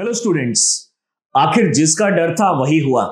Hello students, आखिर जिसका डर था वही हुआ।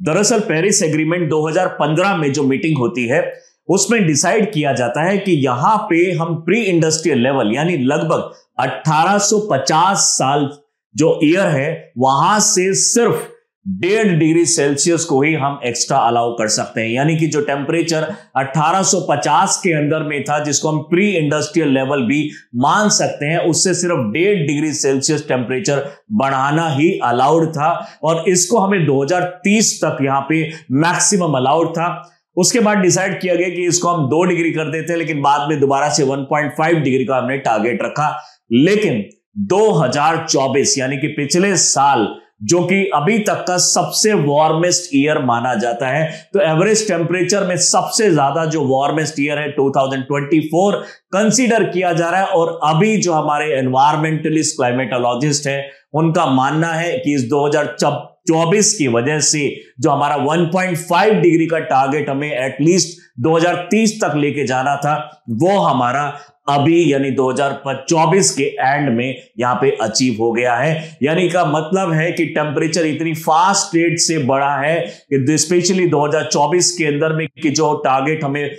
दरअसल पेरिस एग्रीमेंट 2015 में जो मीटिंग होती है उसमें डिसाइड किया जाता है कि यहां पे हम प्री इंडस्ट्रियल लेवल यानी लगभग 1850 साल जो ईयर है वहां से सिर्फ 1.5 डिग्री सेल्सियस को ही हम एक्स्ट्रा अलाउ कर सकते हैं। यानी कि जो टेम्परेचर 1850 के अंदर में था जिसको हम प्री इंडस्ट्रियल लेवल भी मान सकते हैं, उससे सिर्फ 1.5 डिग्री सेल्सियस टेम्परेचर बढ़ाना ही अलाउड था और इसको हमें 2030 तक यहां पे मैक्सिमम अलाउड था। उसके बाद डिसाइड किया गया कि इसको हम 2 डिग्री कर देते हैं, लेकिन बाद में दोबारा से 1.5 डिग्री का हमने टारगेट रखा। लेकिन 2024 यानी कि पिछले साल जो कि अभी तक का सबसे वार्मेस्ट ईयर माना जाता है, तो एवरेज टेम्परेचर में सबसे ज्यादा जो वार्मेस्ट ईयर है 2024 कंसीडर किया जा रहा है। और अभी जो हमारे एनवायरमेंटलिस्ट क्लाइमेटोलॉजिस्ट है उनका मानना है कि इस 2024 की वजह से जो हमारा 1.5 डिग्री का टारगेट हमें एटलीस्ट 2030 तक लेके जाना था वो हमारा अभी यानी 2024 के एंड में यहां पे अचीव हो गया है। यानी का मतलब है कि टेम्परेचर इतनी फास्ट रेट से बढ़ा है कि स्पेशली 2024 के अंदर में कि जो टारगेट हमें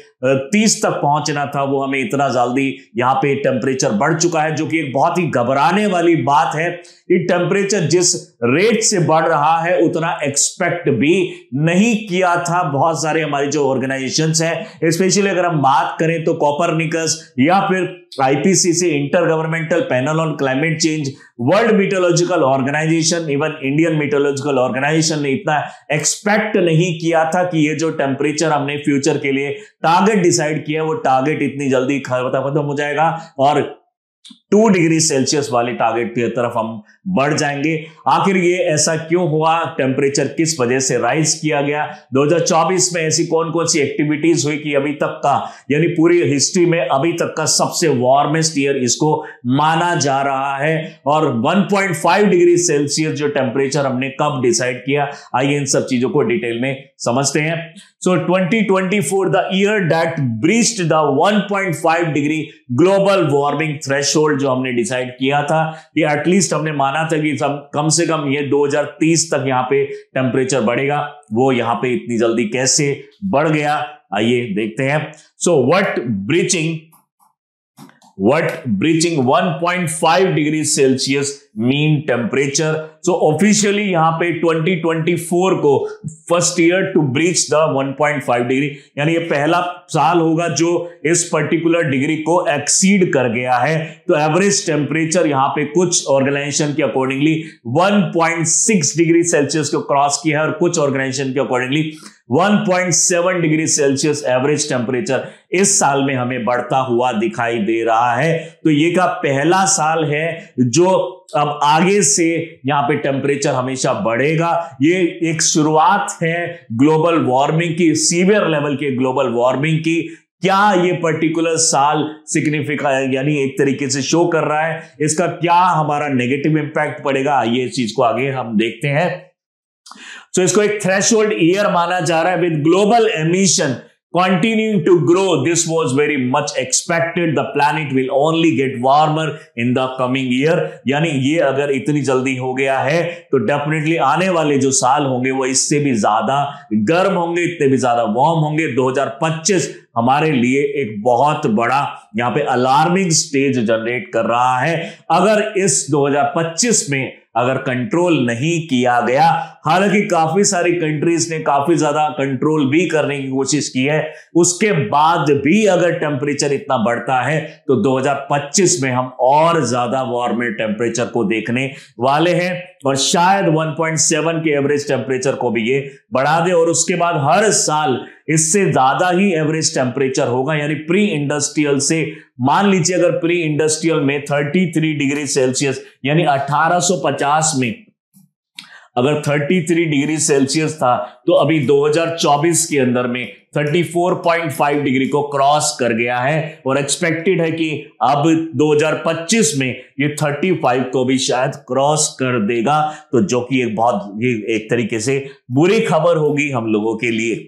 30 तक पहुंचना था वो हमें इतना जल्दी यहां पे टेम्परेचर बढ़ चुका है, जो कि एक बहुत ही घबराने वाली बात है कि टेम्परेचर जिस रेट से बढ़ रहा है उतना एक्सपेक्ट भी नहीं किया था। बहुत सारे हमारी जो ऑर्गेनाइजेशंस हैं, स्पेशली अगर हम बात करें तो कोपरनिकस या फिर IPCC intergovernmental panel on climate change, world meteorological organisation, even Indian meteorological organisation ने इतना एक्सपेक्ट नहीं किया था कि ये जो टेम्परेचर हमने फ्यूचर के लिए टारगेट डिसाइड किया वो टारगेट इतनी जल्दी खत्म हो जाएगा और 2 डिग्री सेल्सियस वाले टारगेट की तरफ हम बढ़ जाएंगे। आखिर ये ऐसा क्यों हुआ, टेम्परेचर किस वजह से राइज किया गया, 2024 में ऐसी कौन कौन सी एक्टिविटीज हुई कि अभी तक का यानी पूरी हिस्ट्री में अभी तक का सबसे वार्मेस्ट ईयर इसको माना जा रहा है। और 1.5 डिग्री सेल्सियस जो टेम्परेचर हमने कब डिसाइड किया, आइए इन सब चीजों को डिटेल में समझते हैं। सो 2024 the year that breached the 1.5 degree global warming threshold जो हमने डिसाइड किया था कि एटलीस्ट हमने माना था कि कम से कम ये 2030 तक यहाँ पे टेम्परेचर बढ़ेगा, वो यहाँ पे इतनी जल्दी कैसे बढ़ गया आइए देखते हैं। So what breaching 1.5 degree Celsius mean temperature. So officially यहां पे 2024 को first year to breach the 1.5 degree, यानी ये पहला साल होगा जो इस पर्टिकुलर डिग्री को एक्सीड कर गया है। तो एवरेज टेम्परेचर यहां पे कुछ ऑर्गेनाइजेशन के अकॉर्डिंगली 1.6 डिग्री सेल्सियस को क्रॉस किया है और कुछ ऑर्गेनाइजेशन के accordingly 1.7 degree Celsius average temperature इस साल में हमें बढ़ता हुआ दिखाई दे रहा है। तो ये का पहला साल है जो अब आगे से यहां पे टेम्परेचर हमेशा बढ़ेगा। ये एक शुरुआत है ग्लोबल वार्मिंग की, सीवियर लेवल के ग्लोबल वार्मिंग की। क्या ये पर्टिकुलर साल सिग्निफिकेंट यानी एक तरीके से शो कर रहा है, इसका क्या हमारा नेगेटिव इंपैक्ट पड़ेगा, आइए इस चीज को आगे हम देखते हैं। सो इसको एक थ्रेशोल्ड ईयर माना जा रहा है with global emission continuing to grow. This was very much expected. The planet will only get warmer in the coming year. यानी ये अगर इतनी जल्दी हो गया है तो डेफिनेटली आने वाले जो साल होंगे वो इससे भी ज्यादा गर्म होंगे, इतने भी ज्यादा वार्म होंगे। 2025 हमारे लिए एक बहुत बड़ा यहाँ पे अलार्मिंग स्टेज जनरेट कर रहा है। अगर इस 2025 में अगर कंट्रोल नहीं किया गया, हालांकि काफी सारी कंट्रीज ने काफी ज्यादा कंट्रोल भी करने की कोशिश की है, उसके बाद भी अगर टेम्परेचर इतना बढ़ता है तो 2025 में हम और ज्यादा वार्मर टेम्परेचर को देखने वाले हैं और शायद 1.7 के एवरेज टेम्परेचर को भी ये बढ़ा दे और उसके बाद हर साल इससे ज्यादा ही एवरेज टेम्परेचर होगा। यानी प्री इंडस्ट्रियल से मान लीजिए अगर प्री इंडस्ट्रियल में 33 डिग्री सेल्सियस यानी 1850 में अगर 33 डिग्री सेल्सियस था तो अभी 2024 के अंदर में 34.5 डिग्री को क्रॉस कर गया है और एक्सपेक्टेड है कि अब 2025 में ये 35 को भी शायद क्रॉस कर देगा, तो जो कि एक बहुत एक तरीके से बुरी खबर होगी हम लोगों के लिए।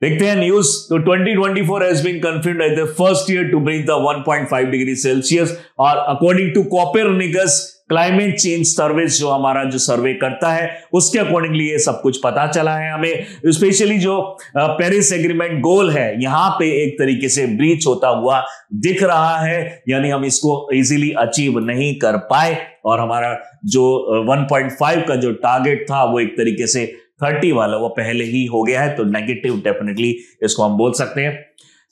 देखते हैं न्यूज। तो 2024 has been confirmed as the first year to breach the 1.5 degree Celsius और according to Copernicus climate change service जो हमारा जो सर्वे करता है उसके अकॉर्डिंगली ये सब कुछ पता चला है हमें। स्पेशली जो पेरिस एग्रीमेंट गोल है यहां पे एक तरीके से ब्रीच होता हुआ दिख रहा है, यानी हम इसको इजीली अचीव नहीं कर पाए और हमारा जो 1.5 का जो टारगेट था वो एक तरीके से 30 वाला वो पहले ही हो गया है, तो नेगेटिव डेफिनेटली इसको हम बोल सकते हैं।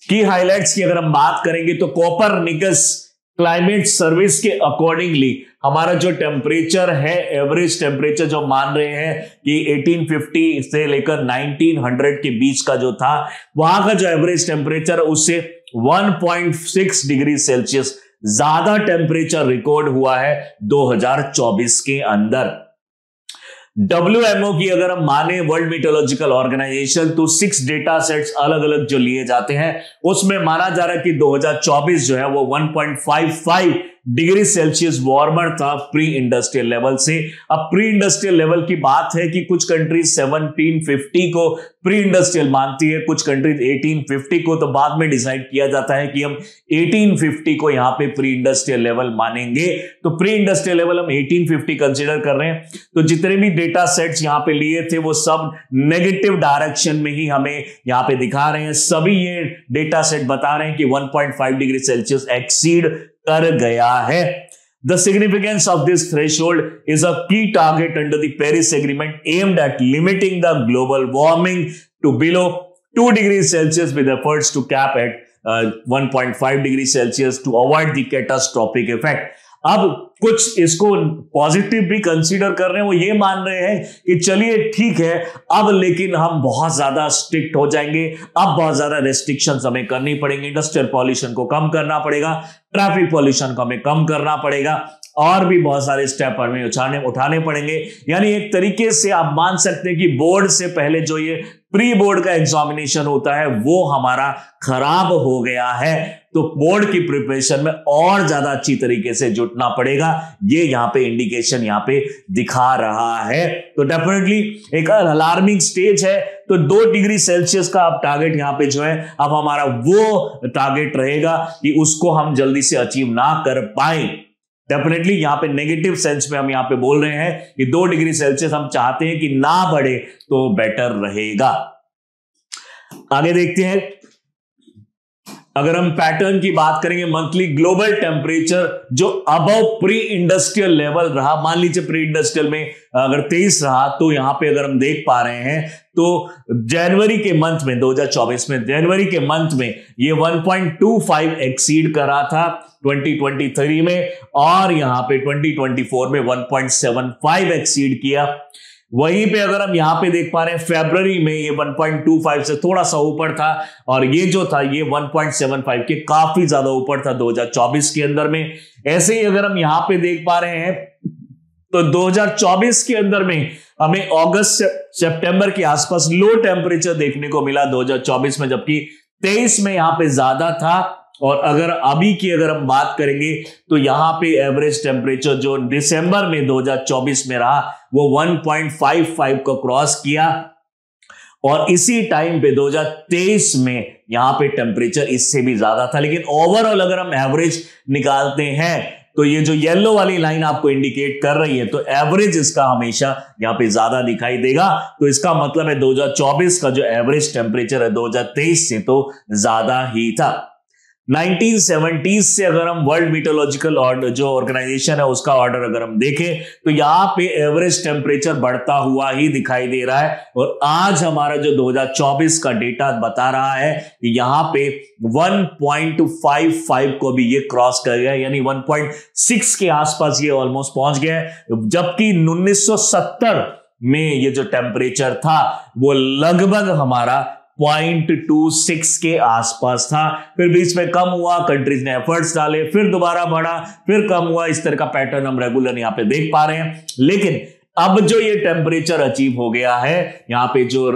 की हाइलाइट्स की अगर हम बात करेंगे तो कोपरनिकस क्लाइमेट सर्विस के अकॉर्डिंगली हमारा जो टेम्परेचर है, एवरेज टेम्परेचर जो मान रहे हैं कि 1850 से लेकर 1900 के बीच का जो था, वहां का जो एवरेज टेम्परेचर उससे 1.6 डिग्री सेल्सियस ज्यादा टेम्परेचर रिकॉर्ड हुआ है 2024 के अंदर। WMO की अगर हम माने, वर्ल्ड मीटरोलॉजिकल ऑर्गेनाइजेशन, तो 6 डेटा सेट्स अलग अलग जो लिए जाते हैं उसमें माना जा रहा है कि 2024 जो है वो 1.55 डिग्री सेल्सियस वार्मर था प्री इंडस्ट्रियल लेवल से। अब प्री इंडस्ट्रियल लेवल की बात है कि कुछ कंट्रीज 1750 को प्री इंडस्ट्रियल मानती है, कुछ कंट्रीज 1850 को, तो बाद में डिसाइड किया जाता है कि हम 1850 को यहां पे प्री इंडस्ट्रियल लेवल मानेंगे। तो प्री इंडस्ट्रियल लेवल हम 1850 कंसीडर कर रहे हैं। तो जितने भी डेटा सेट्स यहां पे लिए थे वो सब नेगेटिव डायरेक्शन में ही हमें यहां पे दिखा रहे हैं। सभी ये डेटा सेट बता रहे हैं कि 1.5 डिग्री सेल्सियस एक्सीड कर गया है। The significance of this threshold is a key target under the Paris Agreement aimed at limiting the global warming to below 2 degrees Celsius with efforts to cap at 1.5 degrees Celsius to avoid the catastrophic effect. अब कुछ इसको positive भी consider कर रहे हैं, वो ये मान रहे हैं कि चलिए ठीक है, अब लेकिन हम बहुत ज्यादा स्ट्रिक्ट हो जाएंगे, अब बहुत ज्यादा रेस्ट्रिक्शंस हमें करनी पड़ेंगे, इंडस्ट्रियल पॉल्यूशन को कम करना पड़ेगा, ट्रैफिक पॉल्यूशन को हमें कम करना पड़ेगा, और भी बहुत सारे स्टेप हमें उठाने पड़ेंगे। यानी एक तरीके से आप मान सकते हैं कि बोर्ड से पहले जो ये प्री बोर्ड का एग्जामिनेशन होता है वो हमारा खराब हो गया है, तो बोर्ड की प्रिपरेशन में और ज्यादा अच्छी तरीके से जुटना पड़ेगा, ये यहां पे इंडिकेशन यहां पे दिखा रहा है। तो डेफिनेटली एक अलार्मिंग स्टेज है। तो 2 डिग्री सेल्सियस का अब टारगेट यहां पे जो है, अब हमारा वो टारगेट रहेगा कि उसको हम जल्दी से अचीव ना कर पाए। डेफिनेटली यहां पे नेगेटिव सेंस में हम यहां पे बोल रहे हैं कि 2 डिग्री सेल्सियस हम चाहते हैं कि ना बढ़े तो बेटर रहेगा। आगे देखते हैं, अगर हम पैटर्न की बात करेंगे, मंथली ग्लोबल टेम्परेचर जो अबव प्री इंडस्ट्रियल लेवल रहा, मान लीजिए प्री इंडस्ट्रियल में अगर 23 रहा, तो यहां पे अगर हम देख पा रहे हैं तो जनवरी के मंथ में 2024 में जनवरी के मंथ में ये 1.25 एक्सीड करा था 2023 में, और यहां पे 2024 में 1.75 एक्सीड किया। वहीं पे अगर हम यहां पे देख पा रहे हैं फरवरी में ये 1.25 से थोड़ा सा ऊपर था, और ये जो था ये 1.75 के काफी ज्यादा ऊपर था 2024 के अंदर में। ऐसे ही अगर हम यहां पे देख पा रहे हैं तो 2024 के अंदर में हमें अगस्त सितंबर के आसपास लो टेम्परेचर देखने को मिला 2024 में, जबकि 23 में यहां पे ज्यादा था। और अगर अभी की अगर हम बात करेंगे तो यहां पे एवरेज टेम्परेचर जो दिसंबर में 2024 में रहा वो 1.55 को क्रॉस किया, और इसी टाइम पे 2023 में यहां पे टेम्परेचर इससे भी ज्यादा था। लेकिन ओवरऑल अगर हम एवरेज निकालते हैं तो ये जो येलो वाली लाइन आपको इंडिकेट कर रही है, तो एवरेज इसका हमेशा यहां पे ज्यादा दिखाई देगा। तो इसका मतलब है 2024 का जो एवरेज टेम्परेचर है 2023 से तो ज्यादा ही था। 1970s से अगर हम वर्ल्ड मीटरोलॉजिकल ऑर्डर जो ऑर्गेनाइजेशन है उसका ऑर्डर अगर हम देखें तो यहां पे एवरेज टेम्परेचर बढ़ता हुआ ही दिखाई दे रहा है, और आज हमारा जो 2024 का डेटा बता रहा है कि यहां पे 1.55 को भी ये क्रॉस कर गया, यानी 1.6 के आसपास ये ऑलमोस्ट पहुंच गया है। जबकि 1970 में ये जो टेम्परेचर था वो लगभग हमारा 0.26 के आसपास था, फिर बीच में कम हुआ, कंट्रीज ने एफर्ट्स डाले, फिर दोबारा बढ़ा, फिर कम हुआ। इस तरह का पैटर्न हम रेगुलर यहां पे देख पा रहे हैं। लेकिन अब जो ये टेम्परेचर अचीव हो गया है यहां पे, जो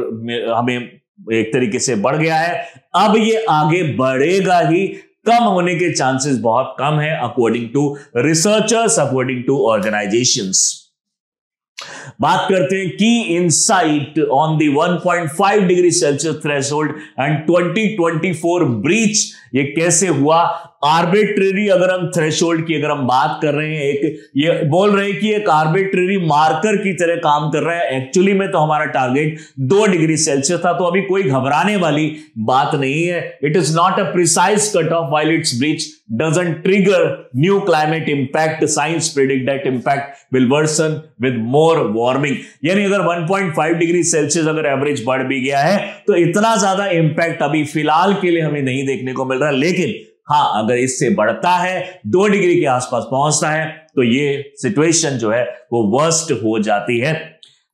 हमें एक तरीके से बढ़ गया है, अब ये आगे बढ़ेगा ही, कम होने के चांसेस बहुत कम है according to researchers, according to organisations. बात करते हैं की insight on the 1.5 degree Celsius threshold and 2024 breach. ये कैसे हुआ? आर्बिट्रेरी अगर हम थ्रेशोल्ड की अगर हम बात कर रहे हैं, एक ये बोल रहे हैं कि एक आर्बिट्रेरी मार्कर की तरह काम कर रहा है। एक्चुअली में तो हमारा टारगेट 2 डिग्री सेल्सियस था, तो अभी कोई घबराने वाली बात नहीं है। It is not a precise cut off while it's breach doesn't trigger new climate impact. Science predict that impact will worsen with more warming. यानी अगर 1.5 डिग्री सेल्सियस अगर एवरेज बढ़ भी गया है तो इतना ज्यादा इंपैक्ट अभी फिलहाल के लिए हमें नहीं देखने को मिल रहा, लेकिन हाँ, अगर इससे बढ़ता है 2 डिग्री के आसपास पहुंचता है तो ये सिचुएशन जो है वो वर्स्ट हो जाती है।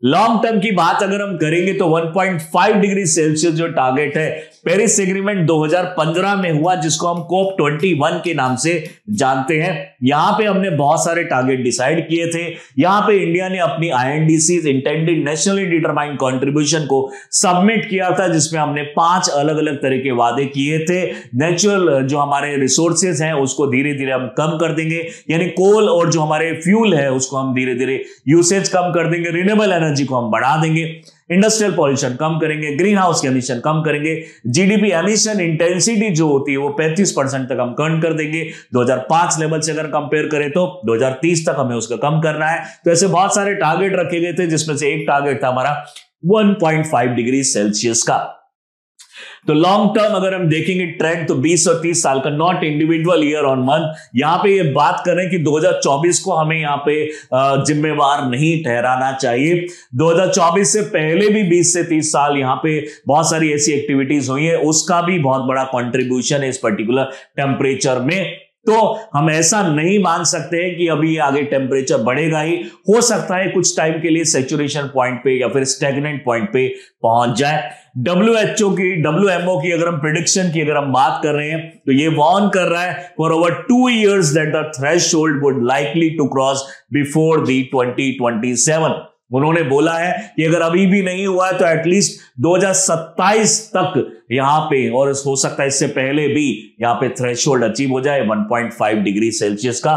लॉन्ग टर्म की बात अगर हम करेंगे तो 1.5 डिग्री सेल्सियस जो टारगेट है पेरिस एग्रीमेंट 2015 में हुआ, जिसको हम COP 21 के नाम से जानते हैं। यहां पे हमने बहुत सारे टारगेट डिसाइड किए थे। यहां पे इंडिया ने अपनी INDCs intended nationally determined contribution को सबमिट किया था, जिसमें हमने 5 अलग अलग तरह के वादे किए थे। नेचुरल जो हमारे रिसोर्सेज हैं उसको धीरे धीरे हम कम कर देंगे, यानी कोल और जो हमारे फ्यूल है उसको हम धीरे धीरे यूसेज कम कर देंगे, रिन्यूएबल एनर्जी को हम बढ़ा देंगे, इंडस्ट्रियल पॉल्यूशन कम करेंगे, ग्रीन हाउस के एमिशन कम करेंगे, जीडीपी एमिशन इंटेंसिटी जो होती है वो 35% तक हम कम कर देंगे। 2005 लेवल से अगर कंपेयर करें तो 2030 तक हमें उसका कम करना है। तो ऐसे बहुत सारे टारगेट रखे गए थे, जिसमें से एक टारगेट था हमारा 1.5 डिग्री सेल्सियस का। तो लॉन्ग टर्म अगर हम देखेंगे ट्रेंड तो 20 और 30 साल का, not individual year on month. यहां पे ये बात करें कि 2024 को हमें यहां पे जिम्मेवार नहीं ठहराना चाहिए। 2024 से पहले भी 20 से 30 साल यहां पे बहुत सारी ऐसी एक्टिविटीज हुई है, उसका भी बहुत बड़ा कंट्रीब्यूशन है इस पर्टिकुलर टेम्परेचर में। तो हम ऐसा नहीं मान सकते हैं कि अभी आगे टेम्परेचर बढ़ेगा ही, हो सकता है कुछ टाइम के लिए सैचुरेशन पॉइंट पे या फिर स्टैग्नेंट पॉइंट पे पहुंच जाए। WMO की अगर हम प्रेडिक्शन की अगर हम बात कर रहे हैं तो ये वार्न कर रहा है for over 2 years that the threshold would likely to cross before the 2027। उन्होंने बोला है कि अगर अभी भी नहीं हुआ है तो एटलीस्ट 2027 तक यहां पे, और हो सकता है इससे पहले भी यहां पे थ्रेशोल्ड अचीव हो जाए 1.5 डिग्री सेल्सियस का।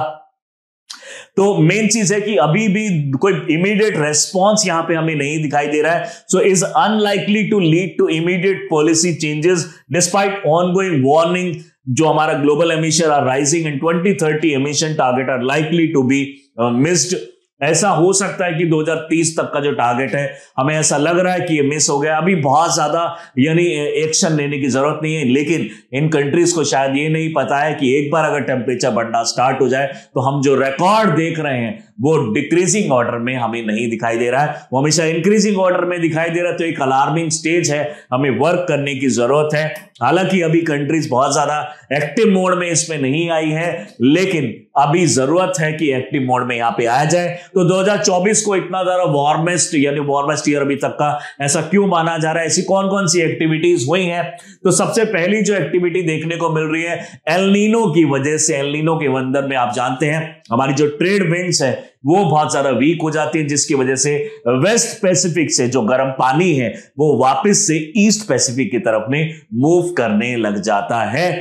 तो मेन चीज है कि अभी भी कोई इमीडिएट रेस्पॉन्स यहां पे हमें नहीं दिखाई दे रहा है। So is unlikely to lead to immediate policy changes despite ongoing warning. जो हमारा global emission are rising and 2030 emission target are likely to be missed. ऐसा हो सकता है कि 2030 तक का जो टारगेट है हमें ऐसा लग रहा है कि ये मिस हो गया। अभी बहुत ज्यादा यानी एक्शन लेने की जरूरत नहीं है, लेकिन इन कंट्रीज को शायद ये नहीं पता है कि एक बार अगर टेम्परेचर बढ़ना स्टार्ट हो जाए तो हम जो रिकॉर्ड देख रहे हैं वो डिक्रीजिंग ऑर्डर में हमें नहीं दिखाई दे रहा है, वो हमेशा इंक्रीजिंग ऑर्डर में दिखाई दे रहा है। तो एक अलार्मिंग स्टेज है, हमें वर्क करने की जरूरत है। हालांकि अभी कंट्रीज बहुत ज्यादा एक्टिव मोड में इसमें नहीं आई है, लेकिन अभी जरूरत है कि एक्टिव मोड में यहां पे आया जाए। तो 2024 को इतना ज्यादा वार्मेस्ट यानी वार्मेस्ट ईयर अभी तक का ऐसा क्यों माना जा रहा है? ऐसी कौन कौन सी एक्टिविटीज हुई हैं? तो सबसे पहली जो एक्टिविटी देखने को मिल रही है एल नीनो की वजह से। एल नीनो के अंदर में आप जानते हैं हमारी जो ट्रेड विंड्स है वो बहुत ज्यादा वीक हो जाती है, जिसकी वजह से वेस्ट पैसिफिक से जो गर्म पानी है वो वापस से ईस्ट पैसिफिक की तरफ में मूव करने लग जाता है।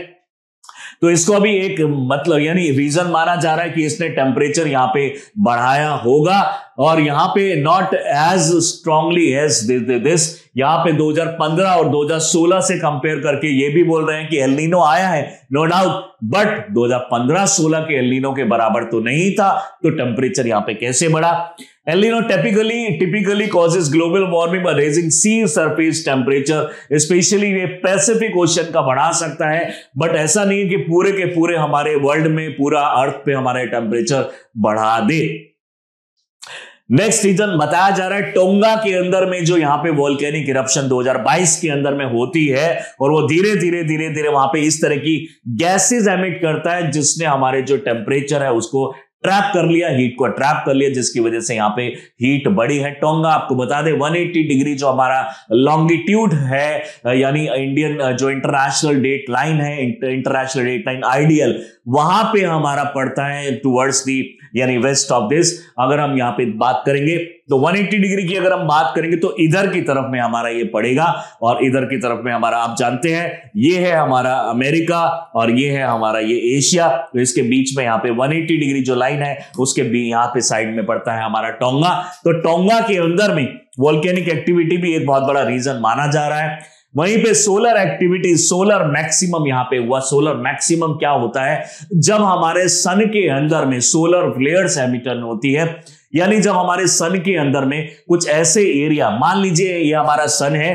तो इसको अभी एक मतलब यानी रीजन माना जा रहा है कि इसने टेम्परेचर यहां पे बढ़ाया होगा, और यहां पे not as strongly as this. यहां पे 2015 और 2016 से कंपेयर करके ये भी बोल रहे हैं कि एल नीनो आया है, नो डाउट, बट 2015-16 के एल नीनो के बराबर तो नहीं था। तो टेम्परेचर यहां पे कैसे बढ़ा? El Nino typically causes global warming by raising sea surface temperature, especially ये पैसिफिक ओशन का बढ़ा सकता है, बट ऐसा नहीं है कि पूरे के पूरे हमारे वर्ल्ड में पूरा अर्थ पे हमारे टेम्परेचर बढ़ा दे। नेक्स्ट रीजन बताया जा रहा है टोंगा के अंदर में जो यहां पे वोल्केनिक इरप्शन 2022 के अंदर में होती है, और वो धीरे धीरे वहां पे इस तरह की गैसेस एमिट करता है, जिसने हमारे जो टेम्परेचर है उसको ट्रैप कर लिया, हीट को ट्रैप कर लिया, जिसकी वजह से यहाँ पे हीट बढ़ी है। टोंगा आपको बता दें 180 डिग्री जो हमारा लॉन्गिट्यूड है, यानी इंडियन जो इंटरनेशनल डेट लाइन है, इंटरनेशनल डेट लाइन आइडियल, वहां पे हमारा पड़ता है टुवर्ड्स दी यानी वेस्ट ऑफ दिस अगर हम यहाँ पे बात करेंगे तो 180 डिग्री की अगर हम बात करेंगे तो इधर की तरफ में हमारा ये पड़ेगा और इधर की तरफ में हमारा, आप जानते हैं ये है हमारा अमेरिका और ये है हमारा ये एशिया। तो इसके बीच में यहाँ पे 180 डिग्री जो लाइन है उसके भी यहाँ पे साइड में पड़ता है हमारा टोंगा। तो टोंगा के अंदर में वोल्केनिक एक्टिविटी भी एक बहुत बड़ा रीजन माना जा रहा है। वहीं पे सोलर एक्टिविटी, सोलर मैक्सिमम यहां पे हुआ। सोलर मैक्सिमम क्या होता है? जब हमारे सन के अंदर में सोलर फ्लेयर्स एमिशन होती है, यानी जब हमारे सन के अंदर में कुछ ऐसे एरिया, मान लीजिए ये हमारा सन है,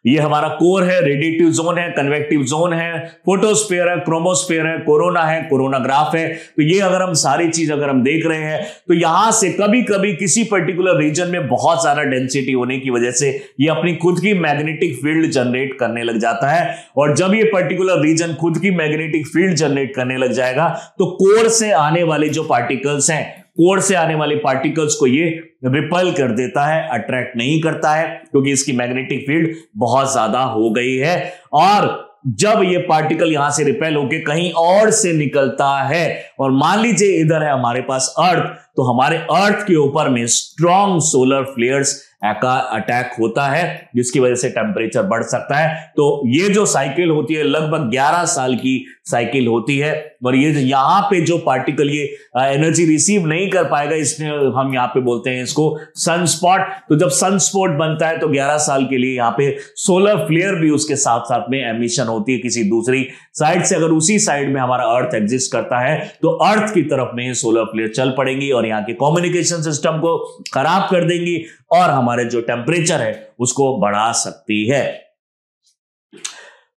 ये हमारा कोर है, रेडिएटिव जोन है, कन्वेक्टिव जोन है, फोटोस्फीयर है, क्रोमोस्फीयर है, कोरोना है, कोरोनाग्राफ है। तो ये अगर हम सारी चीज अगर हम देख रहे हैं तो यहां से कभी कभी किसी पर्टिकुलर रीजन में बहुत सारा डेंसिटी होने की वजह से ये अपनी खुद की मैग्नेटिक फील्ड जनरेट करने लग जाता है। और जब ये पर्टिकुलर रीजन खुद की मैग्नेटिक फील्ड जनरेट करने लग जाएगा तो कोर से आने वाले जो पार्टिकल्स हैं, कोर से आने वाले पार्टिकल्स को ये रिपल कर देता है, अट्रैक्ट नहीं करता है, क्योंकि इसकी मैग्नेटिक फील्ड बहुत ज्यादा हो गई है। और जब ये पार्टिकल यहां से रिपेल होके कहीं और से निकलता है, और मान लीजिए इधर है हमारे पास अर्थ, तो हमारे अर्थ के ऊपर में स्ट्रॉन्ग सोलर फ्लेयर्स का अटैक होता है, जिसकी वजह से टेम्परेचर बढ़ सकता है। तो ये जो साइकिल होती है लगभग 11 साल की साइकिल होती है। और ये यहां पे जो पार्टिकल ये एनर्जी रिसीव नहीं कर पाएगा, इसने हम यहां पे बोलते हैं इसको सनस्पॉट। तो जब सनस्पॉट बनता है तो 11 साल के लिए यहां पे सोलर फ्लेयर भी उसके साथ साथ में एमिशन होती है किसी दूसरी साइड से। अगर उसी साइड में हमारा अर्थ एग्जिस्ट करता है तो अर्थ की तरफ में सोलर फ्लेयर चल पड़ेंगी और यहाँ के कम्युनिकेशन सिस्टम को खराब कर देंगी और हमारे जो टेम्परेचर है उसको बढ़ा सकती है।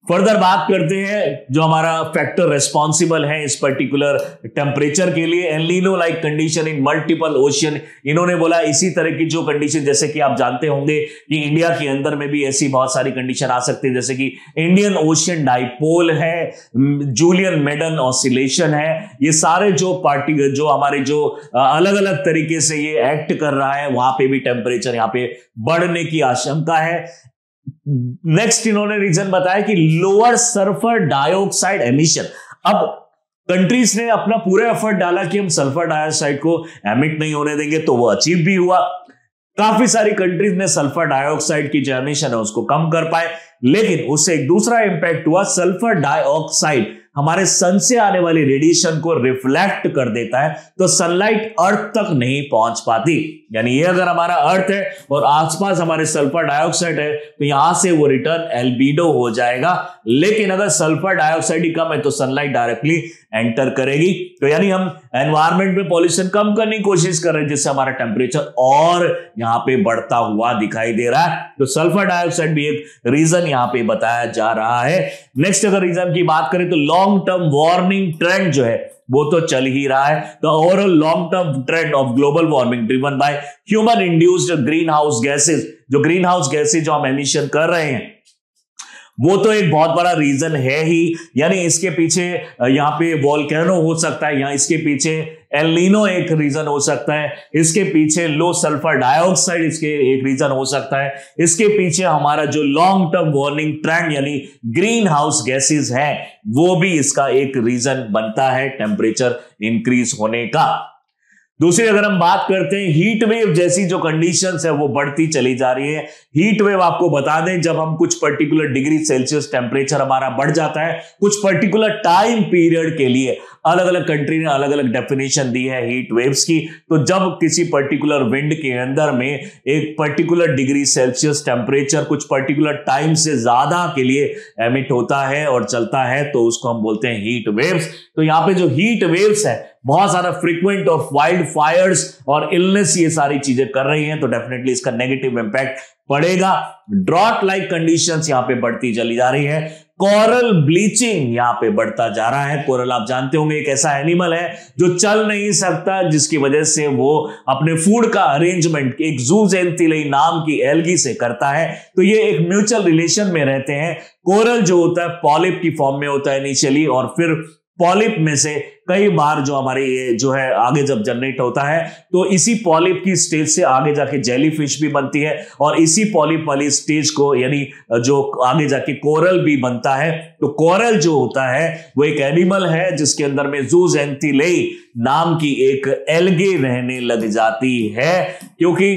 फर्दर बात करते हैं जो हमारा फैक्टर रेस्पॉन्सिबल है इस पर्टिकुलर टेम्परेचर के लिए, El Nino like condition in multiple ocean. इन्होंने बोला इसी तरह की जो कंडीशन, जैसे कि आप जानते होंगे कि इंडिया के अंदर में भी ऐसी बहुत सारी कंडीशन आ सकती है, जैसे कि इंडियन ओशियन डाइपोल है, जूलियन मेडन ऑसिलेशन है। ये सारे जो पार्टिकल जो हमारे जो अलग अलग तरीके से ये एक्ट कर रहा है, वहां पे भी टेम्परेचर यहाँ पे बढ़ने की आशंका है। नेक्स्ट इन्होंने रीजन बताया कि लोअर सल्फर डाइऑक्साइड एमिशन। अब कंट्रीज ने अपना पूरा एफर्ट डाला कि हम सल्फर डाइऑक्साइड को एमिट नहीं होने देंगे, तो वो अचीव भी हुआ। काफी सारी कंट्रीज ने सल्फर डाइऑक्साइड की जो एमिशन है उसको कम कर पाए, लेकिन उससे एक दूसरा इंपैक्ट हुआ। सल्फर डाइऑक्साइड हमारे सन से आने वाली रेडिएशन को रिफ्लेक्ट कर देता है, तो सनलाइट अर्थ तक नहीं पहुंच पाती। यानी ये अगर हमारा अर्थ है और आसपास हमारे सल्फर डाइऑक्साइड है तो यहां से वो रिटर्न एल्बिडो हो जाएगा। लेकिन अगर सल्फर डाइऑक्साइड ही कम है तो सनलाइट डायरेक्टली एंटर करेगी। तो यानी हम एनवायरमेंट में पॉल्यूशन कम करने की कोशिश कर रहे हैं, जिससे हमारा टेम्परेचर और यहां पे बढ़ता हुआ दिखाई दे रहा है। तो सल्फर डाइऑक्साइड भी एक रीजन यहां पे बताया जा रहा है। नेक्स्ट अगर रीजन की बात करें तो लॉन्ग टर्म वार्मिंग ट्रेंड जो है वो तो चल ही रहा है। The overall long term trend of global warming driven by human induced green house gases, जो ग्रीन हाउस गैसेज जो हम एमिशन कर रहे हैं वो तो एक बहुत बड़ा रीजन है ही। यानी इसके पीछे यहाँ पे वोल्केनो हो सकता है, यहाँ इसके पीछे एल नीनो एक रीजन हो सकता है, इसके पीछे लो सल्फर डाइऑक्साइड इसके एक रीजन हो सकता है, इसके पीछे हमारा जो लॉन्ग टर्म वार्मिंग ट्रेंड यानी ग्रीन हाउस गैसेज है वो भी इसका एक रीजन बनता है टेम्परेचर इंक्रीज होने का। दूसरी अगर हम बात करते हैं हीट वेव जैसी जो कंडीशंस है वो बढ़ती चली जा रही है। हीट वेव आपको बता दें, जब हम कुछ पर्टिकुलर डिग्री सेल्सियस टेम्परेचर हमारा बढ़ जाता है कुछ पर्टिकुलर टाइम पीरियड के लिए, अलग अलग कंट्री ने अलग अलग डेफिनेशन दी है हीट वेव्स की। तो जब किसी पर्टिकुलर विंड के अंदर में एक पर्टिकुलर डिग्री सेल्सियस टेम्परेचर कुछ पर्टिकुलर टाइम से ज्यादा के लिए एमिट होता है और चलता है तो उसको हम बोलते हैं हीट वेव्स। तो यहाँ पे जो हीट वेव्स है बहुत सारा फ्रीक्वेंट और वाइल्ड फायर्स और इलनेस ये सारी चीजें कर रही हैं, तो डेफिनेटली इसका नेगेटिव इंपैक्ट पड़ेगा। ड्रॉट लाइक कंडीशंस यहां पे बढ़ती चली जा रही है। कोरल ब्लीचिंग यहां पे बढ़ता जा रहा है। कोरल आप जानते होंगे एक ऐसा एनिमल है जो चल नहीं सकता, जिसकी वजह से वो अपने फूड का अरेंजमेंट एक जूजेंथिले नाम की एल्गी से करता है। तो ये एक म्यूचुअल रिलेशन में रहते हैं। कोरल जो होता है पॉलिप की फॉर्म में होता है इनिशियली, और फिर पॉलिप में से कई बार जो हमारे ये जो है आगे जब जनरेट होता है तो इसी पॉलिप की स्टेज से आगे जाके जेलीफिश भी बनती है और इसी पॉलिप वाली स्टेज को यानी जो आगे जाके कोरल भी बनता है। तो कोरल जो होता है वो एक एनिमल है जिसके अंदर में ज़ूज़ेंथिलेई नाम की एक एल्गे रहने लग जाती है, क्योंकि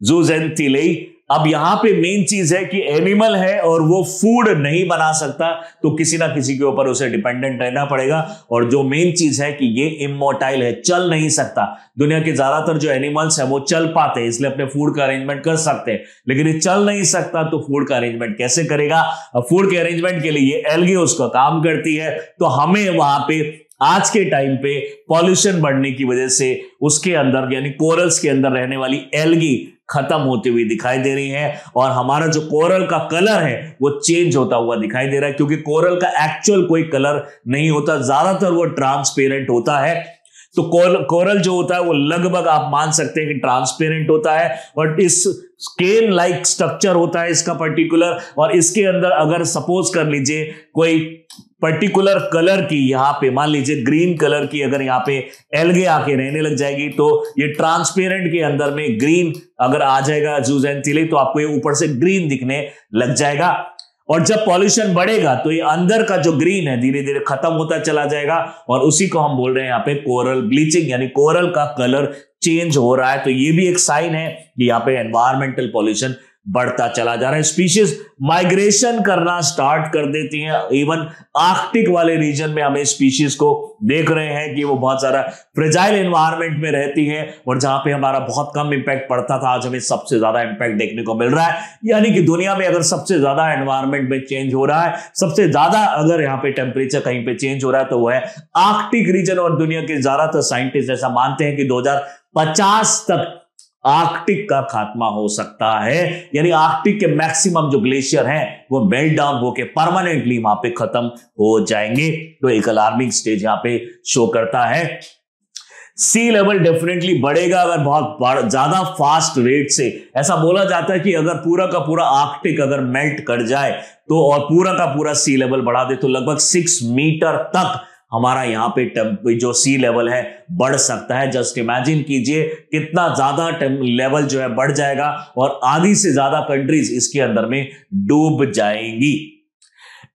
ज़ूज़ेंथिलेई अब यहां पे मेन चीज है कि एनिमल है और वो फूड नहीं बना सकता, तो किसी ना किसी के ऊपर उसे डिपेंडेंट रहना पड़ेगा। और जो मेन चीज है कि ये इमोर्टाइल है, चल नहीं सकता। दुनिया के ज्यादातर जो एनिमल्स है वो चल पाते हैं, इसलिए अपने फूड का अरेंजमेंट कर सकते हैं, लेकिन ये चल नहीं सकता तो फूड का अरेंजमेंट कैसे करेगा। फूड के अरेंजमेंट के लिए ये एल्गे उसका काम करती है। तो हमें वहां पे आज के टाइम पे पॉल्यूशन बढ़ने की वजह से उसके अंदर यानी कोरल्स के अंदर रहने वाली एल्गी खत्म होती हुई दिखाई दे रही है और हमारा जो कोरल का कलर है वो चेंज होता हुआ दिखाई दे रहा है, क्योंकि कोरल का एक्चुअल कोई कलर नहीं होता, ज्यादातर वो ट्रांसपेरेंट होता है। तो कोरल जो होता है वो लगभग आप मान सकते हैं कि ट्रांसपेरेंट होता है और इस स्केल लाइक स्ट्रक्चर होता है इसका पर्टिकुलर। और इसके अंदर अगर सपोज कर लीजिए कोई पर्टिकुलर कलर की, यहां पे मान लीजिए ग्रीन कलर की अगर यहां पे एल्गे आके रहने लग जाएगी तो ये ट्रांसपेरेंट के अंदर में ग्रीन अगर आ जाएगा ज़ूज़ेंथिलेई तो आपको ये ऊपर से ग्रीन दिखने लग जाएगा। और जब पॉल्यूशन बढ़ेगा तो ये अंदर का जो ग्रीन है धीरे धीरे खत्म होता चला जाएगा और उसी को हम बोल रहे हैं यहाँ पे कोरल ब्लीचिंग, यानी कोरल का कलर चेंज हो रहा है। तो ये भी एक साइन है कि यहाँ पे एनवायरमेंटल पॉल्यूशन बढ़ता चला जा रहा है। स्पीशीज माइग्रेशन करना स्टार्ट कर देती हैं। इवन आर्कटिक वाले रीजन में हमें स्पीशीज को देख रहे हैं कि वो बहुत सारा फ्रेजाइल एनवायरनमेंट में रहती है और जहां पे हमारा बहुत कम इंपैक्ट पड़ता था आज हमें सबसे ज्यादा इंपैक्ट देखने को मिल रहा है। यानी कि दुनिया में अगर सबसे ज्यादा एनवायरनमेंट में चेंज हो रहा है, सबसे ज्यादा अगर यहाँ पे टेम्परेचर कहीं पे चेंज हो रहा है तो वो है आर्कटिक रीजन। और दुनिया के ज्यादातर साइंटिस्ट ऐसा मानते हैं कि 2050 तक आर्कटिक का खात्मा हो सकता है, यानी आर्कटिक के मैक्सिमम जो ग्लेशियर हैं वो मेल्ट डाउन होके परमानेंटली वहां पे खत्म हो जाएंगे। तो एक अलार्मिंग स्टेज यहां पे शो करता है। सी लेवल डेफिनेटली बढ़ेगा अगर बहुत ज्यादा फास्ट रेट से। ऐसा बोला जाता है कि अगर पूरा का पूरा आर्कटिक अगर मेल्ट कर जाए तो और पूरा का पूरा सी लेवल बढ़ा दे तो लगभग 6 मीटर तक हमारा यहाँ पे जो सी लेवल है बढ़ सकता है। जस्ट इमेजिन कीजिए कितना ज्यादा लेवल जो है बढ़ जाएगा और आधी से ज्यादा कंट्रीज इसके अंदर में डूब जाएंगी।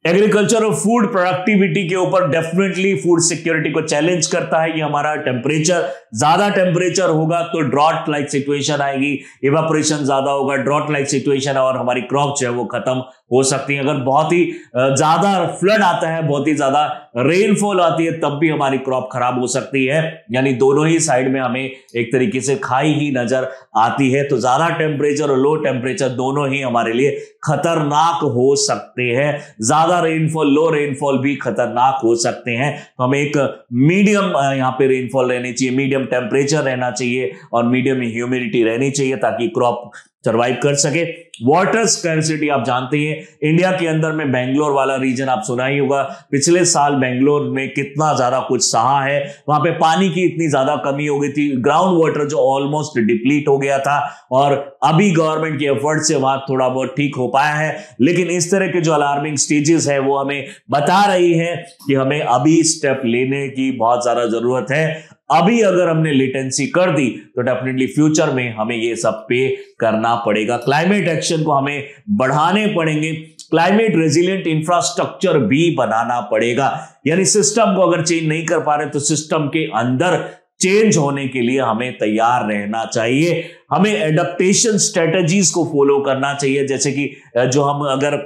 एग्रीकल्चर और फूड प्रोडक्टिविटी के ऊपर डेफिनेटली फूड सिक्योरिटी को चैलेंज करता है। ये हमारा टेम्परेचर, ज्यादा टेम्परेचर होगा तो ड्रॉट लाइक सिचुएशन आएगी, इवेपोरेशन ज्यादा होगा, ड्रॉट लाइक सिचुएशन और हमारी क्रॉप जो है वो खत्म हो सकती है। अगर बहुत ही ज्यादा फ्लड आता है, बहुत ही ज्यादा रेनफॉल आती है तब भी हमारी क्रॉप खराब हो सकती है। यानी दोनों ही साइड में हमें एक तरीके से खाई ही नजर आती है। तो ज्यादा टेम्परेचर और लो टेम्परेचर दोनों ही हमारे लिए खतरनाक हो सकते हैं। ज्यादा रेनफॉल, लो रेनफॉल भी खतरनाक हो सकते हैं। तो हमें एक मीडियम यहाँ पे रेनफॉल रहनी चाहिए, मीडियम टेम्परेचर रहना चाहिए और मीडियम ह्यूमिडिटी रहनी चाहिए ताकि क्रॉप सर्वाइव कर सके। वाटर स्कैर्सिटी आप जानते हैं, इंडिया के अंदर में बेंगलोर वाला रीजन आप सुना ही होगा। पिछले साल बेंगलोर में कितना ज्यादा कुछ सहा है, वहां पे पानी की इतनी ज्यादा कमी हो गई थी, ग्राउंड वाटर जो ऑलमोस्ट डिप्लीट हो गया था और अभी गवर्नमेंट के एफर्ट से वहां थोड़ा बहुत ठीक हो पाया है। लेकिन इस तरह के जो अलार्मिंग स्टेजेस है वो हमें बता रही है कि हमें अभी स्टेप लेने की बहुत ज्यादा जरूरत है। अभी अगर हमने लेटेंसी कर दी तो डेफिनेटली फ्यूचर में हमें ये सब पे करना पड़ेगा। क्लाइमेट एक्शन को हमें बढ़ाने पड़ेंगे, क्लाइमेट रेजिलिएंट इंफ्रास्ट्रक्चर भी बनाना पड़ेगा। यानी सिस्टम को अगर चेंज नहीं कर पा रहे तो सिस्टम के अंदर चेंज होने के लिए हमें तैयार रहना चाहिए। हमें एडेप्टेशन स्ट्रेटजीज को फॉलो करना चाहिए, जैसे कि जो हम अगर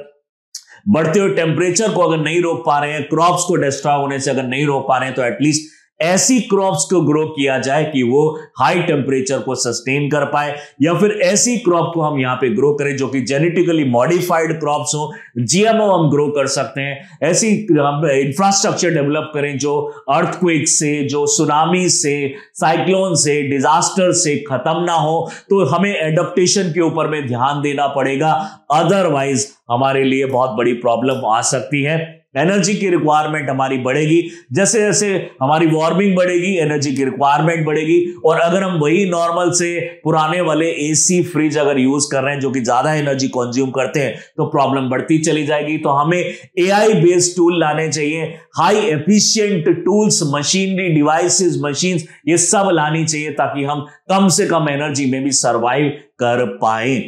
बढ़ते हुए टेम्परेचर को अगर नहीं रोक पा रहे हैं, क्रॉप्स को डिस्ट्रॉय होने से अगर नहीं रोक पा रहे हैं तो एटलीस्ट ऐसी क्रॉप्स को ग्रो किया जाए कि वो हाई टेम्परेचर को सस्टेन कर पाए, या फिर ऐसी क्रॉप को हम यहां पे ग्रो करें जो कि जेनेटिकली मॉडिफाइड क्रॉप्स हो, जीएमओ हम ग्रो कर सकते हैं। ऐसी हम इंफ्रास्ट्रक्चर डेवलप करें जो अर्थक्वेक से, जो सुनामी से, साइक्लोन से, डिजास्टर से खत्म ना हो। तो हमें एडेप्टेशन के ऊपर में ध्यान देना पड़ेगा, अदरवाइज हमारे लिए बहुत बड़ी प्रॉब्लम आ सकती है। एनर्जी की रिक्वायरमेंट हमारी बढ़ेगी। जैसे जैसे हमारी वार्मिंग बढ़ेगी, एनर्जी की रिक्वायरमेंट बढ़ेगी। और अगर हम वही नॉर्मल से पुराने वाले एसी फ्रिज अगर यूज कर रहे हैं जो कि ज्यादा एनर्जी कंज्यूम करते हैं तो प्रॉब्लम बढ़ती चली जाएगी। तो हमें एआई बेस्ड टूल लाने चाहिए, high efficient tools, machinery, devices, machines, ये सब लानी चाहिए ताकि हम कम से कम एनर्जी में भी सर्वाइव कर पाए।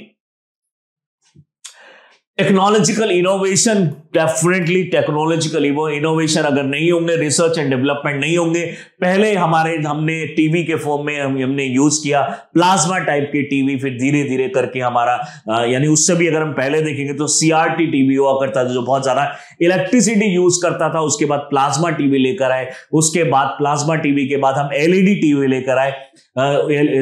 Technological innovation, definitely technological innovation अगर नहीं होंगे, रिसर्च एंड डेवलपमेंट नहीं होंगे। पहले हमने टीवी के फॉर्म में हमने यूज किया प्लाज्मा टाइप के टीवी, फिर धीरे धीरे करके हमारा यानी उससे भी अगर हम पहले देखेंगे तो सीआरटी टीवी हुआ करता था जो बहुत ज्यादा इलेक्ट्रिसिटी यूज करता था। उसके बाद प्लाज्मा टीवी लेकर आए, उसके बाद प्लाज्मा टीवी के बाद हम एलईडी टीवी लेकर आए,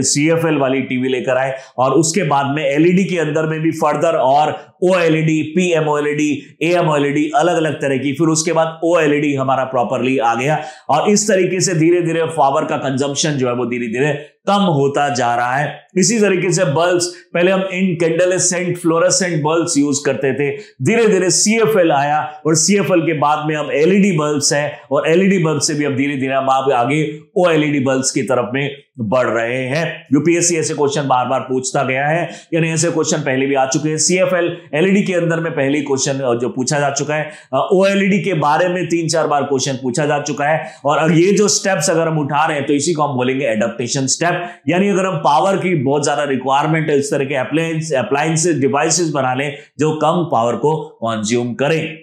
सीएफएल वाली टीवी लेकर आए, और उसके बाद में एलईडी के अंदर में भी फर्दर और ओएलईडी, पीएमओएलईडी, एएमओएलईडी, अलग अलग तरह की, फिर उसके बाद ओएलईडी हमारा प्रॉपरली आ गया। और इस तरीके से धीरे धीरे पावर का कंजम्पशन जो है वो धीरे धीरे कम होता जा रहा है। इसी तरीके से बल्ब्स, पहले हम इनकैंडेलेसेंट फ्लोरेसेंट बल्ब्स यूज करते थे, धीरे धीरे सीएफएल आया और सीएफएल के बाद में हम एलईडी बल्ब्स है, और एलईडी बल्ब से भी अब धीरे धीरे हम आगे ओएलईडी बल्ब्स की तरफ में बढ़ रहे हैं। यूपीएससी ऐसे क्वेश्चन बार बार पूछता गया है, यानी ऐसे क्वेश्चन पहले भी आ चुके हैं। सीएफएल एलईडी के अंदर में पहले क्वेश्चन जो पूछा जा चुका है, ओएलईडी के बारे में 3-4 बार क्वेश्चन पूछा जा चुका है। और ये जो स्टेप्स अगर हम उठा रहे हैं तो इसी को हम बोलेंगे एडेप्टेशन स्टेप, यानी अगर हम पावर की बहुत ज्यादा रिक्वायरमेंट है, इस तरह के अप्लायंसेस, डिवाइसेस बना लें जो कम पावर को कंज्यूम करें।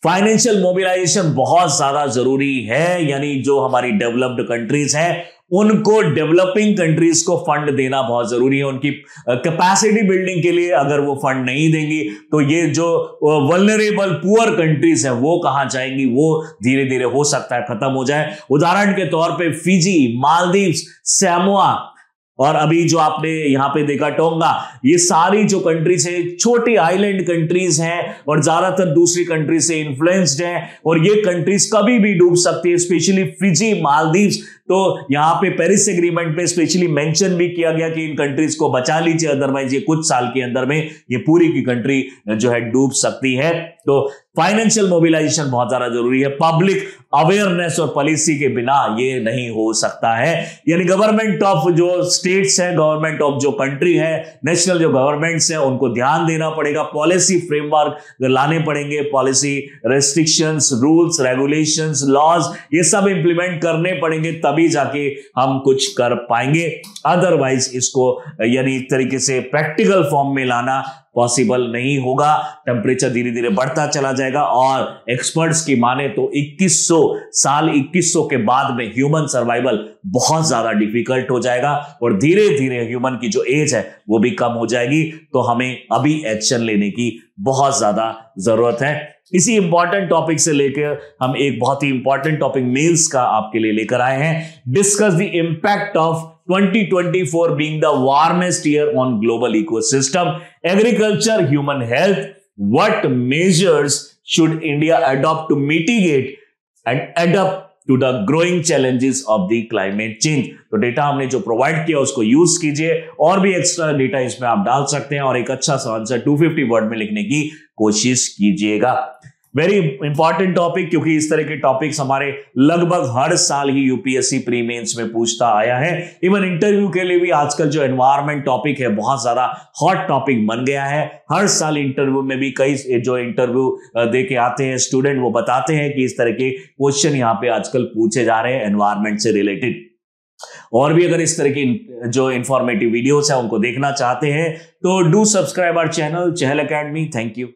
फाइनेंशियल मोबिलाइजेशन बहुत ज्यादा जरूरी है, यानी जो हमारी डेवलप्ड कंट्रीज हैं उनको डेवलपिंग कंट्रीज को फंड देना बहुत जरूरी है। उनकी कैपेसिटी बिल्डिंग के लिए अगर वो फंड नहीं देंगी तो ये जो वल्नरेबल पुअर कंट्रीज हैं वो कहां जाएंगी, वो धीरे धीरे हो सकता है खत्म हो जाए। उदाहरण के तौर पे फिजी, मालदीव्स, सैमोआ, और अभी जो आपने यहां पे देखा टोंगा, ये सारी जो कंट्रीज है छोटी आइलैंड कंट्रीज हैं और ज्यादातर दूसरी कंट्री से इन्फ्लुएंस्ड हैं, और ये कंट्रीज कभी भी डूब सकती है। स्पेशली फिजी, मालदीव्स, तो यहां पे पेरिस एग्रीमेंट पे स्पेशली मेंशन भी किया गया कि इन कंट्रीज को बचा लीजिए, अदरवाइज ये कुछ साल के अंदर में ये पूरी की कंट्री जो है डूब सकती है। तो फाइनेंशियल मोबिलाइजेशन बहुत ज्यादा जरूरी है। पब्लिक अवेयरनेस और पॉलिसी के बिना ये नहीं हो सकता है, यानी गवर्नमेंट ऑफ जो स्टेट्स है, गवर्नमेंट ऑफ जो कंट्री है, नेशनल जो गवर्नमेंट्स है, उनको ध्यान देना पड़ेगा, पॉलिसी फ्रेमवर्क लाने पड़ेंगे, policy restrictions, rules, regulations, laws, ये सब इंप्लीमेंट करने पड़ेंगे, तभी जाके हम कुछ कर पाएंगे। अदरवाइज इसको यानी एक तरीके से प्रैक्टिकल फॉर्म में लाना पॉसिबल नहीं होगा। टेम्परेचर धीरे धीरे बढ़ता चला जाएगा और एक्सपर्ट्स की माने तो 2100 के बाद में ह्यूमन सर्वाइवल बहुत ज्यादा डिफिकल्ट हो जाएगा और धीरे धीरे ह्यूमन की जो एज है वो भी कम हो जाएगी। तो हमें अभी एक्शन लेने की बहुत ज्यादा जरूरत है। इसी इंपॉर्टेंट टॉपिक से लेकर हम एक बहुत ही इंपॉर्टेंट टॉपिक मेल्स का आपके लिए लेकर आए हैं। Discuss the impact of 2024 being the warmest year on global ecosystem, agriculture, human health. What measures should India adopt to mitigate and adapt to the growing challenges of the climate change? तो data हमने जो provide किया उसको use कीजिए, और भी extra data इसमें आप डाल सकते हैं और एक अच्छा सा आंसर 250 वर्ड में लिखने की कोशिश कीजिएगा। वेरी इंपॉर्टेंट टॉपिक, क्योंकि इस तरह के टॉपिक्स हमारे लगभग हर साल ही यूपीएससी प्री मेंस में पूछता आया है। इवन इंटरव्यू के लिए भी आजकल जो एनवायरनमेंट टॉपिक है बहुत ज्यादा हॉट टॉपिक बन गया है। हर साल इंटरव्यू में भी कई जो इंटरव्यू दे के आते हैं स्टूडेंट, वो बताते हैं कि इस तरह के क्वेश्चन यहाँ पे आजकल पूछे जा रहे हैं एनवायरनमेंट से रिलेटेड। और भी अगर इस तरह की जो इंफॉर्मेटिव वीडियोस है उनको देखना चाहते हैं तो do subscribe our channel Chahal Academy. Thank you.